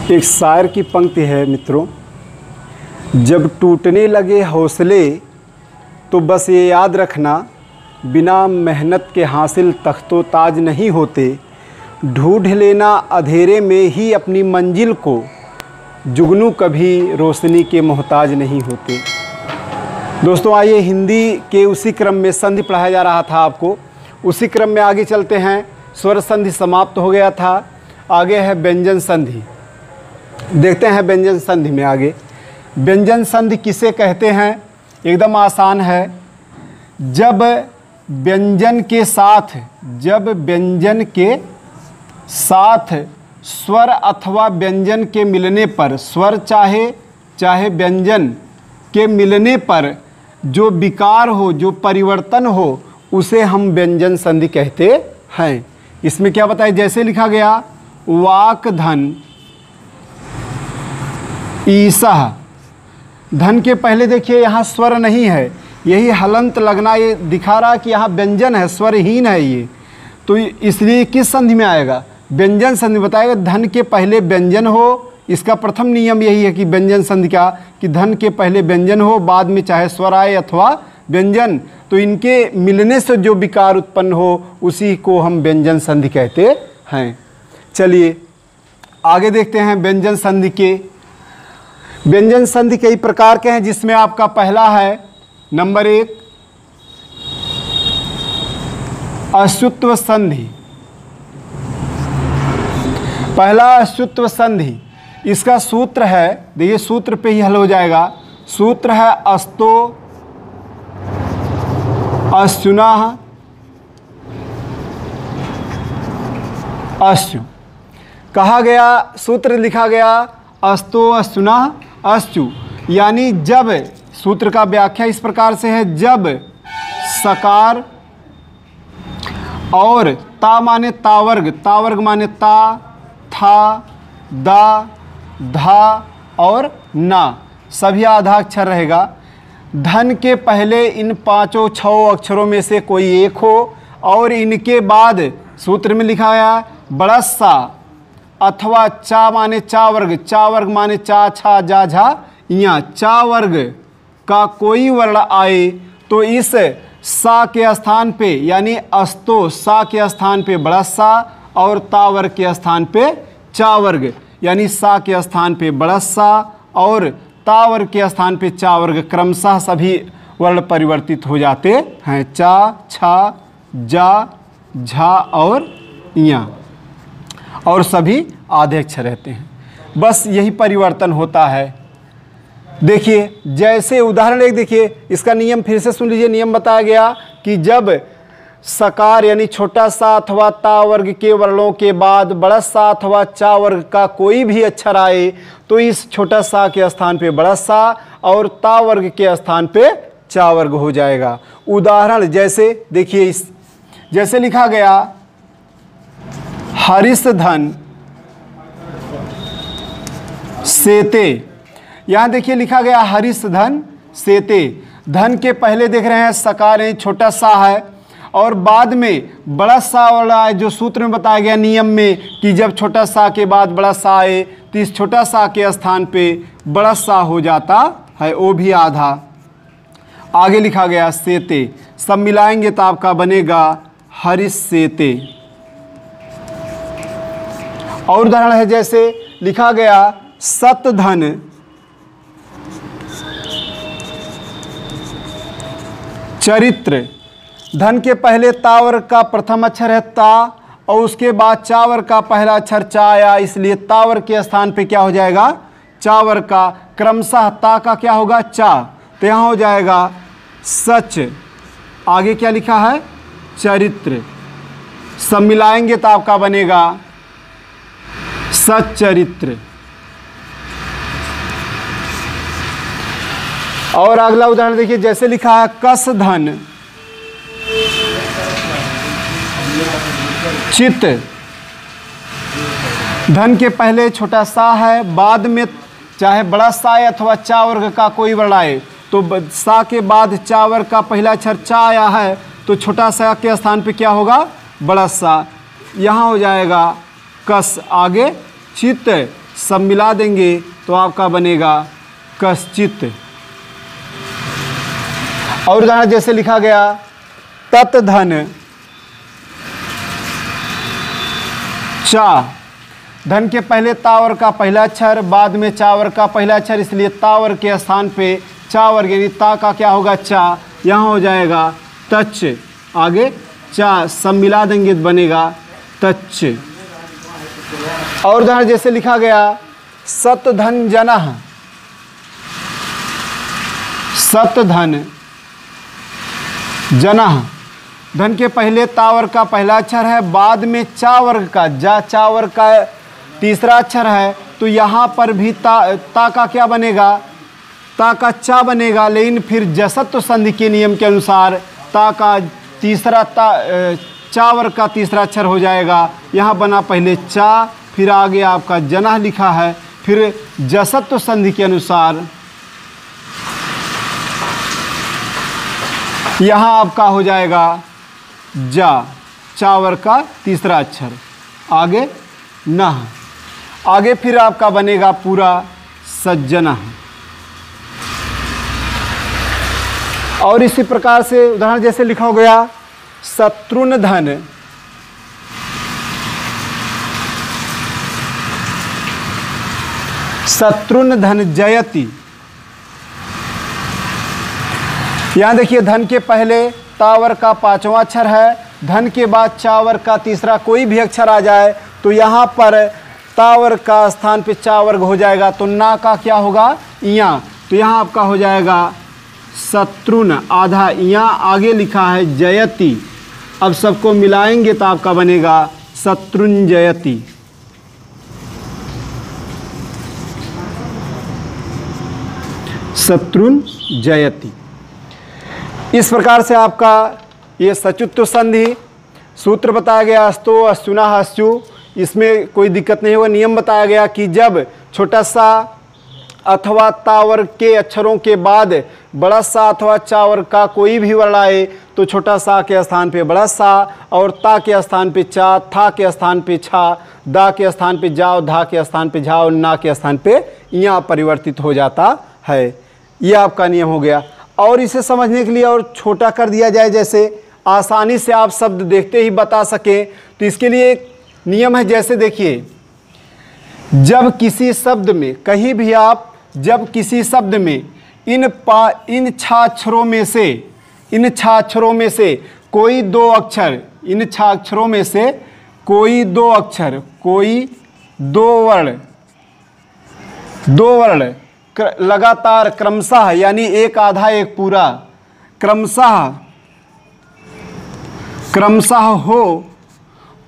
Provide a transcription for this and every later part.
एक शायर की पंक्ति है मित्रों, जब टूटने लगे हौसले तो बस ये याद रखना, बिना मेहनत के हासिल तख्तो ताज नहीं होते। ढूंढ लेना अंधेरे में ही अपनी मंजिल को, जुगनू कभी रोशनी के मोहताज नहीं होते। दोस्तों आइए, हिंदी के उसी क्रम में संधि पढ़ाया जा रहा था आपको, उसी क्रम में आगे चलते हैं। स्वर संधि समाप्त हो गया था, आगे है व्यंजन संधि। देखते हैं व्यंजन संधि में आगे। व्यंजन संधि किसे कहते हैं? एकदम आसान है। जब व्यंजन के साथ स्वर अथवा व्यंजन के मिलने पर, स्वर चाहे व्यंजन के मिलने पर जो विकार हो, जो परिवर्तन हो, उसे हम व्यंजन संधि कहते हैं। इसमें क्या बताया, जैसे लिखा गया वाक धन ईसह। धन के पहले देखिए यहाँ स्वर नहीं है, यही हलंत लगना ये दिखा रहा कि यहाँ व्यंजन है, स्वरहीन है ये, तो इसलिए किस संधि में आएगा? व्यंजन संधि बताएगा। धन के पहले व्यंजन हो, इसका प्रथम नियम यही है कि व्यंजन संधि का, कि धन के पहले व्यंजन हो, बाद में चाहे स्वर आए अथवा व्यंजन, तो इनके मिलने से जो विकार उत्पन्न हो उसी को हम व्यंजन संधि कहते हैं। चलिए आगे देखते हैं। व्यंजन संधि के व्यंजन संधि कई प्रकार के हैं, जिसमें आपका पहला है नंबर 1 अश्रुत्व संधि। पहला अश्रुत्व संधि, इसका सूत्र है, देखिए सूत्र पे ही हल हो जाएगा। सूत्र है अस्तो अश्रुनाः अश्रु। कहा गया, सूत्र लिखा गया अस्तो अश्रुनाः अश्रु, यानी जब, सूत्र का व्याख्या इस प्रकार से है, जब सकार और ता माने तावर्ग, तावर्ग माने ता, था, दा, धा और ना, सभी आधा अक्षर रहेगा। धन के पहले इन पांचों 6 अक्षरों में से कोई एक हो, और इनके बाद सूत्र में लिखा गया बड़ा सा अथवा चा माने चा वर्ग, चा वर्ग माने चा छा जा झा या, चा वर्ग का कोई वर्ण आए तो इस सा के स्थान पे, यानी अस्तो सा के स्थान पे बड़ा सा, और ता वर्ग के स्थान पे चा वर्ग, यानी सा के स्थान पे बड़ा सा और ता वर्ग के स्थान पे चा वर्ग, क्रमशः सभी वर्ण परिवर्तित हो जाते हैं। चा, छा, जा, झा और या, और सभी आधे अक्षर रहते हैं। बस यही परिवर्तन होता है। देखिए जैसे उदाहरण एक देखिए, इसका नियम फिर से सुन लीजिए। नियम बताया गया कि जब सकार यानी छोटा सा अथवा ता वर्ग के वर्णों के बाद बड़ा सा अथवा चा वर्ग का कोई भी अक्षर आए तो इस छोटा सा के स्थान पे बड़ा सा और ता वर्ग के स्थान पे चा वर्ग हो जाएगा। उदाहरण जैसे देखिए, इस जैसे लिखा गया हरिश धन सेते। यहाँ देखिए लिखा गया हरिश धन सेते। धन के पहले देख रहे हैं सकार है, छोटा सा है, और बाद में बड़ा सा वाला है, जो सूत्र में बताया गया नियम में कि जब छोटा सा के बाद बड़ा सा आए तो इस छोटा सा के स्थान पे बड़ा सा हो जाता है, वो भी आधा। आगे लिखा गया सेते, सब मिलाएंगे तो आपका बनेगा हरिश सेते। और उदाहरण है जैसे लिखा गया सतधन चरित्र। धन के पहले तावर का प्रथम अक्षर है ता, और उसके बाद चावर का पहला अक्षर चा आया, इसलिए तावर के स्थान पे क्या हो जाएगा? चावर का। क्रमशः ता का क्या होगा? चा, तो यहाँ हो जाएगा सच। आगे क्या लिखा है? चरित्र। सब मिलाएंगे तो आपका बनेगा सच्चरित्र। और अगला उदाहरण देखिए, जैसे लिखा है कस धन चित। धन के पहले छोटा सा है, बाद में चाहे बड़ा सा है अथवा चा वर्ग का कोई वर्ण आए, तो सा के बाद चा वर्ग का पहला अक्षर चा आया है तो छोटा सा के स्थान पे क्या होगा? बड़ा सा। यहाँ हो जाएगा कस। आगे चित, सब मिला देंगे तो आपका बनेगा कश्चित। और उदाहरण जैसे लिखा गया तत् धन चा, धन के पहले तावर का पहला अक्षर, बाद में चावर का पहला अक्षर, इसलिए तावर के स्थान पे चावर यानी ता का क्या होगा चा, यहाँ हो जाएगा तच्च। आगे चा सब मिला देंगे तो बनेगा तच्च। और उदाहरण जैसे लिखा गया सत धन जनः, सत धन जनः, धन के पहले तावर का पहला अक्षर है, बाद में चा वर्ग का जा चा वर्ग का तीसरा अक्षर है, तो यहाँ पर भी ता का क्या बनेगा, ता का चा बनेगा। लेकिन फिर जसत्व संधि के नियम के अनुसार ता का तीसरा चा वर्ग का तीसरा अक्षर हो जाएगा। यहाँ बना पहले चा, फिर आगे आपका जनः लिखा है, फिर जसत्व संधि के अनुसार यहाँ आपका हो जाएगा जा, चावर का तीसरा अक्षर, आगे नह, आगे फिर आपका बनेगा पूरा सज्जनः। और इसी प्रकार से उदाहरण जैसे लिखा हो गया शत्रुन धन, शत्रुन धन जयति। यहाँ देखिए धन के पहले तावर का पांचवा अक्षर है, धन के बाद चावर का तीसरा कोई भी अक्षर आ जाए तो यहाँ पर तावर का स्थान पे चावर्ग हो जाएगा, तो ना का क्या होगा इया, तो यहाँ आपका हो जाएगा शत्रुन आधा इया, आगे लिखा है जयति। अब सबको मिलाएंगे तो आपका बनेगा शत्रुंजयति। शत्रुंजयति। इस प्रकार से आपका ये सचुत्व संधि सूत्र बताया गया, अस्तो अस्तुना अस्तु, इसमें कोई दिक्कत नहीं होगा। नियम बताया गया कि जब छोटा सा अथवा तावर्ग के अक्षरों के बाद बड़ा सा अथवा चावर्ग का कोई भी वर्ण आए तो छोटा सा के स्थान पे बड़ा सा, और ता के स्थान पे चा, था के स्थान पे छा, दा के स्थान पे जाओ, धा के स्थान पे झाओ, ना के स्थान पे यहाँ परिवर्तित हो जाता है। यह आपका नियम हो गया। और इसे समझने के लिए और छोटा कर दिया जाए, जैसे आसानी से आप शब्द देखते ही बता सकें, तो इसके लिए एक नियम है। जैसे देखिए, जब किसी शब्द में कहीं भी आप जब किसी शब्द में इन छाक्षरों में से कोई दो अक्षर, इन छाक्षरों में से कोई दो अक्षर, कोई दो वर्ण लगातार क्रमशः यानी एक आधा एक पूरा क्रमशः हो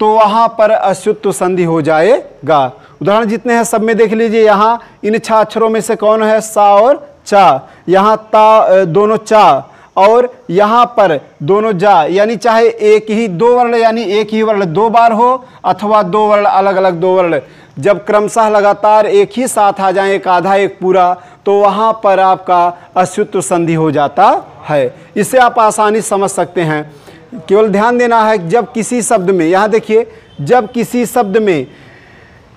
तो वहाँ पर अच्युत संधि हो जाएगा। उदाहरण जितने हैं सब में देख लीजिए। यहाँ इन छह अक्षरों में से कौन है, सा और चा। यहाँ ता दोनों चा और यहाँ पर दोनों जा, यानी चाहे एक ही दो वर्ण यानी एक ही वर्ण दो बार हो अथवा दो वर्ण अलग अलग दो वर्ण जब क्रमशः लगातार एक ही साथ आ जाए, एक आधा एक पूरा, तो वहाँ पर आपका अच्युत संधि हो जाता है। इसे आप आसानी समझ सकते हैं। केवल ध्यान देना है, जब किसी शब्द में, यहाँ देखिए, जब किसी शब्द में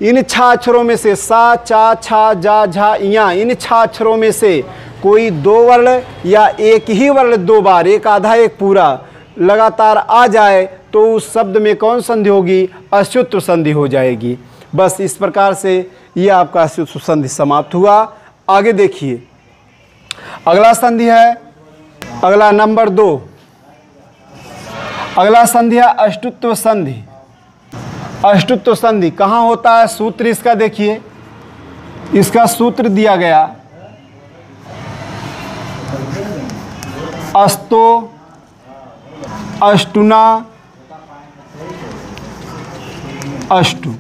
इन छह अक्षरों में से सा, चा, छा, जा, झा, या इन छह अक्षरों में से कोई दो वर्ण या एक ही वर्ण दो बार, एक आधा एक पूरा लगातार आ जाए तो उस शब्द में कौन संधि होगी, अच्युत संधि हो जाएगी। बस इस प्रकार से ये आपका अच्युत संधि समाप्त हुआ। आगे देखिए, अगला संधि है, अगला नंबर 2, अगला संधि है अष्टुत्व संधि। अष्टुत्व संधि कहाँ होता है, सूत्र इसका देखिए, इसका सूत्र दिया गया, अस्तो अष्टुना अष्टु।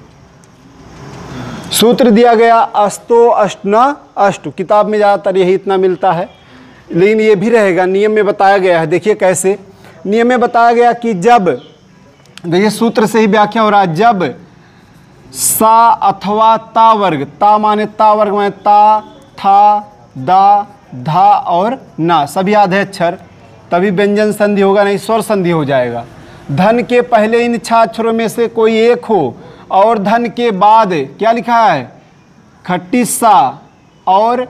सूत्र दिया गया अस्तो अष्टुना अष्टु। किताब में ज़्यादातर यही इतना मिलता है, लेकिन ये भी रहेगा, नियम में बताया गया है। देखिए कैसे नियम में बताया गया कि जब, देखिए सूत्र से ही व्याख्या हो रहा है, जब सा अथवा ता वर्ग, ता माने ता वर्ग माने ता, था, दा, धा और ना सभी आधे अक्षर, तभी व्यंजन संधि होगा, नहीं स्वर संधि हो जाएगा। धन के पहले इन छह अक्षरों में से कोई एक हो और धन के बाद क्या लिखा है, खट्टी सा और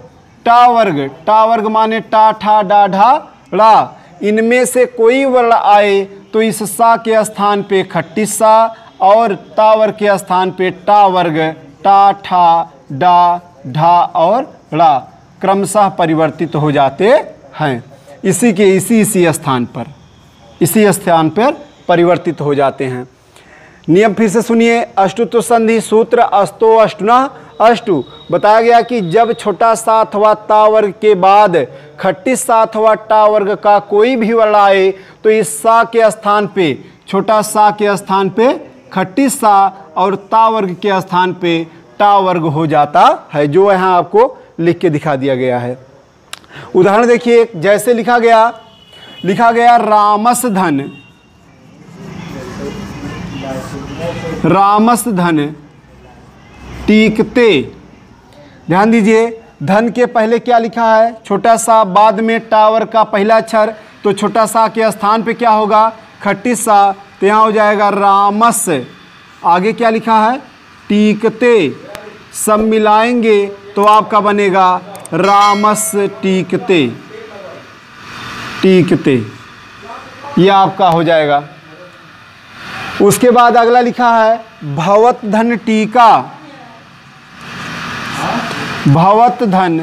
टा वर्ग माने टा ठा डा ढा ड़ा, इनमें से कोई वर्ण आए तो इस सा के स्थान पे खट्टी सा और ता वर्ग के स्थान पे टा वर्ग टा ठा डा ढा और ड़ा क्रमशः परिवर्तित हो जाते हैं। इसी स्थान पर परिवर्तित हो जाते हैं। नियम फिर से सुनिए। अष्टुत्व संधि सूत्र अष्टो अष्टुना अष्टु। बताया गया कि जब छोटा सा अथवा ता वर्ग के बाद खट्टी सा अथवा टा वर्ग का कोई भी वर्ण आए तो इस सा के स्थान पे, छोटा सा के स्थान पे खट्टी सा और ता वर्ग के स्थान पे टा वर्ग हो जाता है, जो यहाँ आपको लिख के दिखा दिया गया है। उदाहरण देखिए, जैसे लिखा गया रामस धन टीकते। ध्यान दीजिए, धन के पहले क्या लिखा है, छोटा सा, बाद में टावर का पहला अक्षर, तो छोटा सा के स्थान पे क्या होगा, खट्टी सा, तो यहाँ हो जाएगा रामस। आगे क्या लिखा है, टीकते, सब मिलाएंगे तो आपका बनेगा रामस टीकते, यह आपका हो जाएगा। उसके बाद अगला लिखा है भवत धन टीका, भवत धन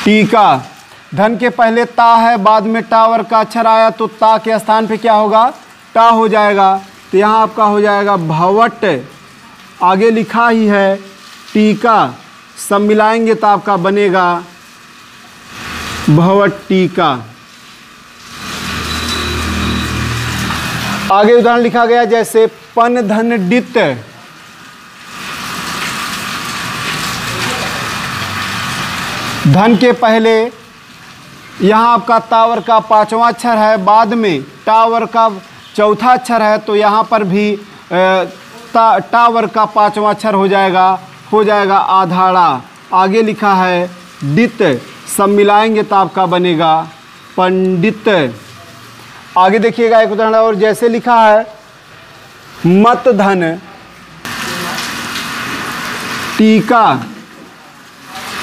टीका। धन के पहले ता है, बाद में टावर का अक्षर आया तो ता के स्थान पे क्या होगा, टा हो जाएगा, तो यहाँ आपका हो जाएगा भवट। आगे लिखा ही है टीका, सब मिलाएंगे तो आपका बनेगा भवट टीका। आगे उदाहरण लिखा गया जैसे पन धन डित, धन के पहले यहाँ आपका तावर का पांचवा अक्षर है, बाद में टावर का चौथा अक्षर है, तो यहाँ पर भी टावर का पांचवा अक्षर हो जाएगा आधाड़ा। आगे लिखा है डित, सब मिलाएंगे तो आपका बनेगा पंडित। आगे देखिएगा एक उदाहरण और, जैसे लिखा है मत धन टीका।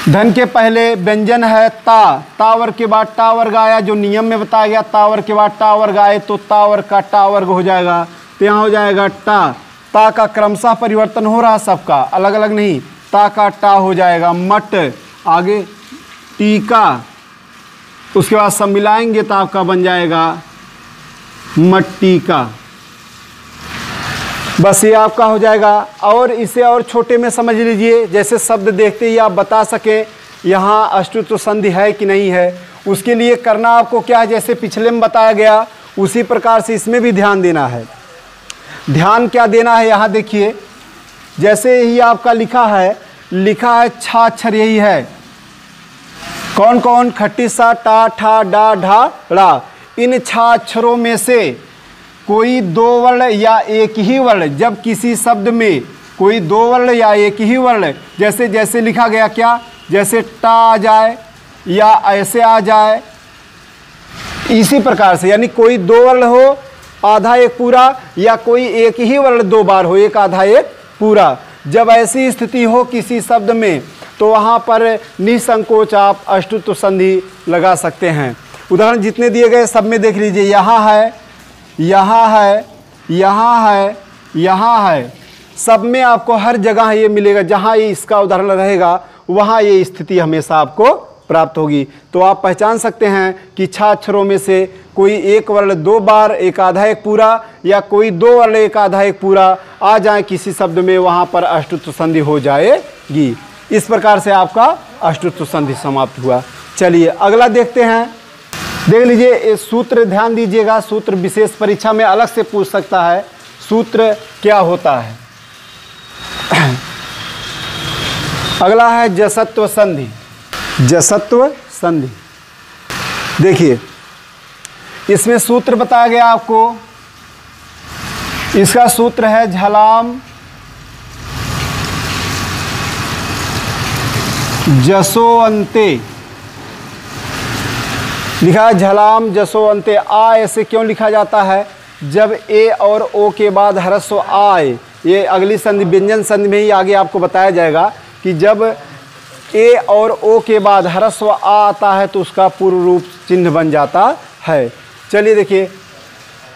धन के पहले व्यंजन है तावर के बाद टावर्ग आया, जो नियम में बताया गया, तावर के बाद टावर्ग आए तो तावर का टावर्ग हो जाएगा, तो यहाँ हो जाएगा ता का क्रमशः परिवर्तन हो रहा, सबका अलग अलग नहीं, ता का टा हो जाएगा मट। आगे टीका, उसके बाद सब मिलाएंगे तो आपका बन जाएगा मट्टी का। बस ये आपका हो जाएगा। और इसे और छोटे में समझ लीजिए, जैसे शब्द देखते ही आप बता सकें यहाँ अष्टुत्व संधि है कि नहीं है। उसके लिए करना आपको क्या है, जैसे पिछले में बताया गया उसी प्रकार से इसमें भी ध्यान देना है। ध्यान क्या देना है, यहाँ देखिए, जैसे ही आपका लिखा है छा अक्षर यही है, कौन कौन, खट्टी सा, टा ठा डा ढा ड़ा। इन छा अक्षरों में से कोई दो वर्ण या एक ही वर्ण, जब किसी शब्द में कोई दो वर्ण या एक ही वर्ण, जैसे लिखा गया क्या, जैसे टा आ जाए या ऐसे आ जाए, इसी प्रकार से, यानी कोई दो वर्ण हो आधा एक पूरा, या कोई एक ही वर्ण दो बार हो, एक आधा एक पूरा, जब ऐसी स्थिति हो किसी शब्द में तो वहाँ पर निसंकोच आप अष्टुत्व संधि लगा सकते हैं। उदाहरण जितने दिए गए सब में देख लीजिए, यहाँ है, यहाँ है, यहाँ है, यहाँ है, सब में आपको हर जगह ये मिलेगा, जहाँ ये इसका उदाहरण रहेगा वहाँ ये स्थिति हमेशा आपको प्राप्त होगी। तो आप पहचान सकते हैं कि छह अक्षरों में से कोई एक वर्ण दो बार एक आधा एक पूरा, या कोई दो वर्ण एक आधा एक पूरा आ जाए किसी शब्द में, वहाँ पर अष्टुत्व संधि हो जाएगी। इस प्रकार से आपका अष्टुत्व संधि समाप्त हुआ। चलिए अगला देखते हैं। देख लीजिए, ये सूत्र ध्यान दीजिएगा, सूत्र विशेष परीक्षा में अलग से पूछ सकता है सूत्र क्या होता है। अगला है जसत्व संधि। जसत्व संधि देखिए, इसमें सूत्र बताया गया आपको, इसका सूत्र है झलाम जसो अंते। लिखा है झलाम जसो अंते। आ ऐसे क्यों लिखा जाता है, जब ए और ओ के बाद ह्रस्व आए ये अगली संधि व्यंजन संधि में ही आगे आपको बताया जाएगा कि जब ए और ओ के बाद ह्रस्व आ आता है तो उसका पूर्व रूप चिन्ह बन जाता है। चलिए देखिए,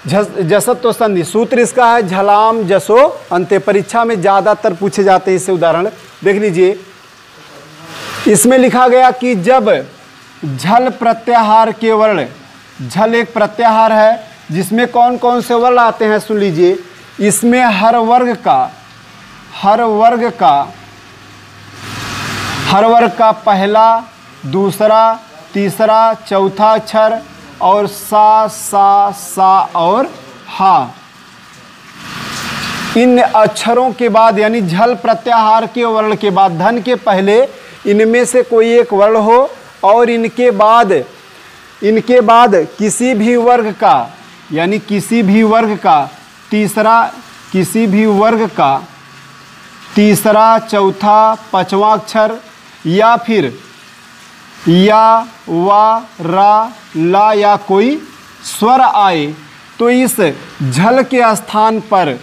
जसत्व संधि सूत्र इसका है झलाम जसो अंत्य। परीक्षा में ज़्यादातर पूछे जाते हैं इससे उदाहरण, देख लीजिए। इसमें लिखा गया कि जब झल प्रत्याहार के वर्ण, झल एक प्रत्याहार है जिसमें कौन कौन से वर्ण आते हैं सुन लीजिए। इसमें हर वर्ग का पहला, दूसरा, तीसरा, चौथा अक्षर और सा और हा, इन अक्षरों के बाद यानी झल प्रत्याहार के वर्ण के बाद धन के पहले इनमें से कोई एक वर्ण हो और इनके बाद किसी भी वर्ग का यानी किसी भी वर्ग का तीसरा, चौथा, पांचवा अक्षर या फिर या, वा, रा, ला या कोई स्वर आए तो इस झल के स्थान पर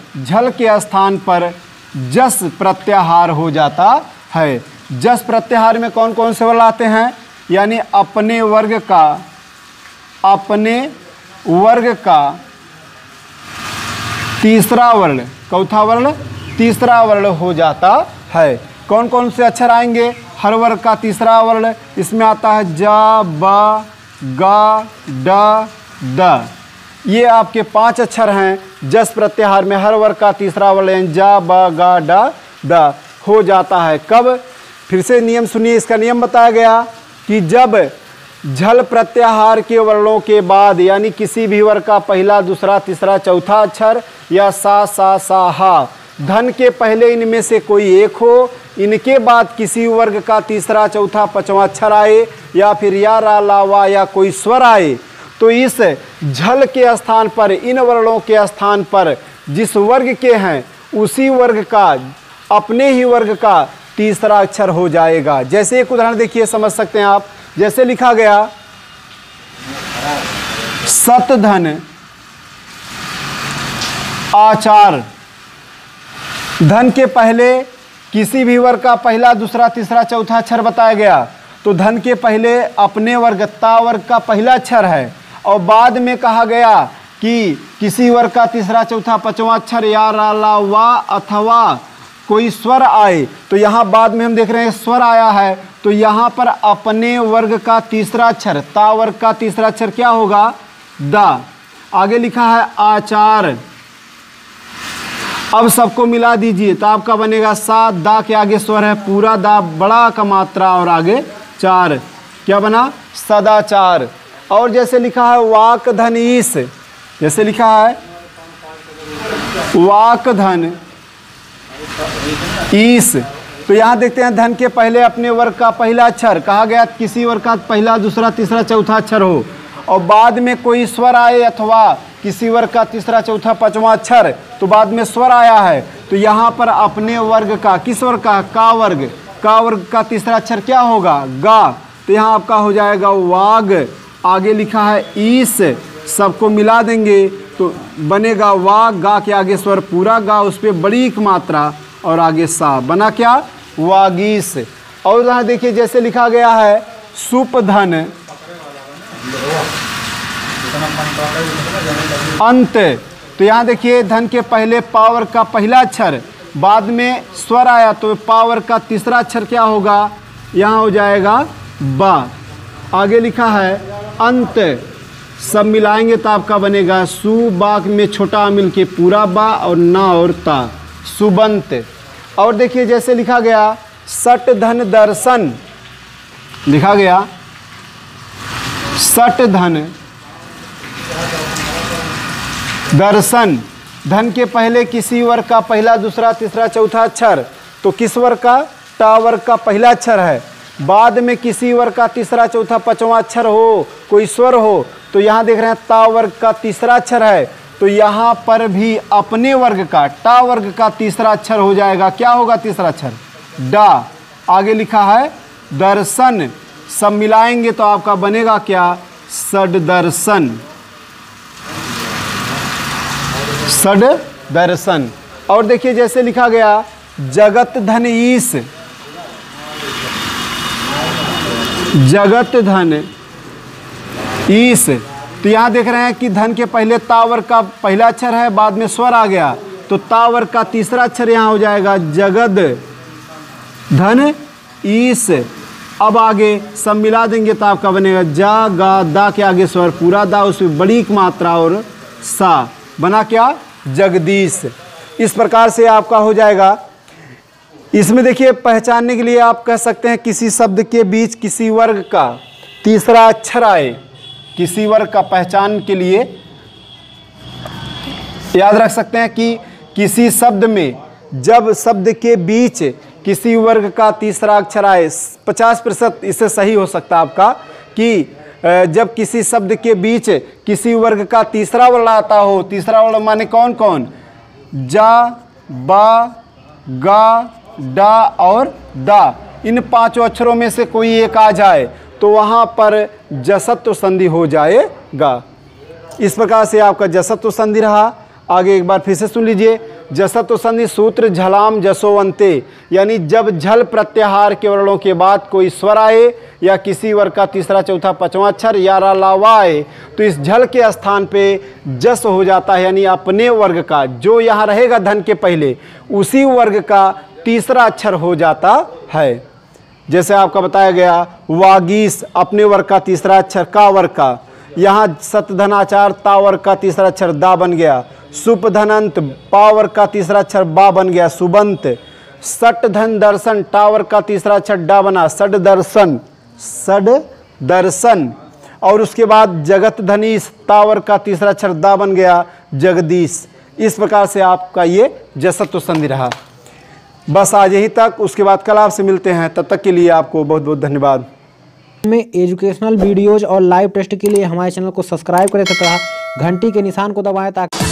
जस प्रत्याहार हो जाता है। जस प्रत्याहार में कौन कौन से वर्ण आते हैं यानी अपने वर्ग का तीसरा वर्ण, चौथा वर्ण, तीसरा वर्ण हो जाता है। कौन कौन से अक्षर आएंगे हर वर्ग का तीसरा वर्ण? इसमें आता है जा, बा, गा, डा, द। ये आपके 5 अक्षर हैं जस प्रत्याहार में हर वर्ग का तीसरा वर्ण जा, बा, गा, डा, द हो जाता है। कब? फिर से नियम सुनिए, इसका नियम बताया गया कि जब झल प्रत्याहार के वर्णों के बाद यानी किसी भी वर्ग का पहला, दूसरा, तीसरा, चौथा अक्षर या सा, हा धन के पहले इनमें से कोई एक हो, इनके बाद किसी वर्ग का तीसरा, चौथा, पांचवा अक्षर आए या फिर या, रा, ला, वा या कोई स्वर आए तो इस झल के स्थान पर, इन वर्णों के स्थान पर जिस वर्ग के हैं उसी वर्ग का, अपने ही वर्ग का तीसरा अक्षर हो जाएगा। जैसे एक उदाहरण देखिए, समझ सकते हैं आप। जैसे लिखा गया सतधन आचार, धन के पहले किसी भी वर्ग का पहला, दूसरा, तीसरा, चौथा अक्षर बताया गया तो धन के पहले अपने वर्ग ता वर्ग का पहला अक्षर है और बाद में कहा गया कि किसी वर्ग का तीसरा, चौथा, पांचवा अक्षर या, रा, ला, वा अथवा कोई स्वर आए तो यहाँ बाद में हम देख रहे हैं स्वर आया है तो यहाँ पर अपने वर्ग का तीसरा अक्षर, ता वर्ग का तीसरा अक्षर क्या होगा? दा। आगे लिखा है आचार, अब सबको मिला दीजिए तो आपका बनेगा सा, दा के आगे स्वर है पूरा दा, बड़ा का मात्रा और आगे चार, क्या बना? सदाचार। और जैसे लिखा है वाक धन ईस, जैसे लिखा है वाक धन ईस तो यहाँ देखते हैं धन के पहले अपने वर्ग का पहला अक्षर, कहा गया किसी वर्ग का पहला, दूसरा, तीसरा, चौथा अक्षर हो और बाद में कोई स्वर आए अथवा किसी वर्ग का तीसरा, चौथा, पांचवा अक्षर तो बाद में स्वर आया है तो यहाँ पर अपने वर्ग का, किस वर्ग का? का वर्ग का तीसरा अक्षर क्या होगा? गा। तो यहाँ आपका हो जाएगा वाग। आगे लिखा है ईस, सबको मिला देंगे तो बनेगा वाग, गा के आगे स्वर पूरा गा, उस पर बड़ी एक मात्रा और आगे सा, बना क्या? वागीस। और यहाँ देखिए जैसे लिखा गया है सुपधन अंत, तो यहाँ देखिए धन के पहले पावर का पहला अक्षर, बाद में स्वर आया तो पावर का तीसरा अक्षर क्या होगा? यहाँ हो जाएगा बा। आगे लिखा है अंत, सब मिलाएंगे तो आपका बनेगा सु, बा में छोटा मिल के पूरा बा और ना और ता, सुबंत। और देखिए जैसे लिखा गया सट धन दर्शन, लिखा गया सट धन दर्शन, धन के पहले किसी वर्ग का पहला, दूसरा, तीसरा, चौथा अक्षर तो किस वर्ग का? टा वर्ग का पहला अक्षर है, बाद में किसी वर्ग का तीसरा, चौथा, पांचवा अक्षर हो, कोई स्वर हो तो यहाँ देख रहे हैं ता वर्ग का तीसरा अक्षर है तो यहाँ पर भी अपने वर्ग का, टा वर्ग का तीसरा अक्षर हो जाएगा, क्या होगा तीसरा अक्षर? डा। आगे लिखा है दर्शन, सब मिलाएंगे तो आपका बनेगा क्या? सड दर्शन, सड दर्शन। और देखिए जैसे लिखा गया जगत धन ईश, जगत धन ईश, तो यहाँ देख रहे हैं कि धन के पहले तावर का पहला अक्षर है, बाद में स्वर आ गया, तो तावर का तीसरा अक्षर यहाँ हो जाएगा जगद धन ईश। अब आगे सब मिला देंगे तो आपका बनेगा जा गा दा के आगे स्वर पूरा दा, उसमें बड़ी एक मात्रा और सा, बना क्या जगदीश। इस प्रकार से आपका हो जाएगा। इसमें देखिए पहचानने के लिए आप कह सकते हैं किसी शब्द के बीच किसी वर्ग का तीसरा अक्षर आए, किसी वर्ग का पहचान के लिए याद रख सकते हैं कि किसी शब्द में जब शब्द के बीच किसी वर्ग का तीसरा अक्षर आए, 50% इससे सही हो सकता है आपका कि जब किसी शब्द के बीच किसी वर्ग का तीसरा वर्ण आता हो, तीसरा वर्ण माने कौन कौन, जा, बा, गा, डा और दा, इन पांचों अक्षरों में से कोई एक आ जाए तो वहाँ पर जसत्व संधि हो जाएगा। इस प्रकार से आपका जसत्व संधि रहा। आगे एक बार फिर से सुन लीजिए, जसत्व संधि सूत्र झलाम जसोवंते, यानी जब झल प्रत्याहार के वर्णों के बाद कोई स्वर आए या किसी वर्ग का तीसरा चौथा पांचवा अक्षर या लावा आए तो इस झल के स्थान पे जस हो जाता है, यानी अपने वर्ग का जो यहाँ रहेगा धन के पहले उसी वर्ग का तीसरा अक्षर हो जाता है। जैसे आपका बताया गया वागीस अपने वर्ग का तीसरा अक्षर का वर्ग का, यहाँ सतधनाचार तावर का तीसरा अक्षर दा बन गया, सुप धनंत पावर का तीसरा अक्षर बा बन गया सुबंत, सट धन दर्शन टावर का तीसरा अक्षर डा बना सड दर्शन, सड दर्शन, और उसके बाद जगत धनीश तावर का तीसरा अक्षर दा बन गया जगदीश। इस प्रकार से आपका ये जसत्व संधि रहा। बस आज यही तक, उसके बाद कल आपसे मिलते हैं, तब तक के लिए आपको बहुत बहुत धन्यवाद। में एजुकेशनल वीडियोज और लाइव टेस्ट के लिए हमारे चैनल को सब्सक्राइब करें तथा घंटी के निशान को दबाएं ताकि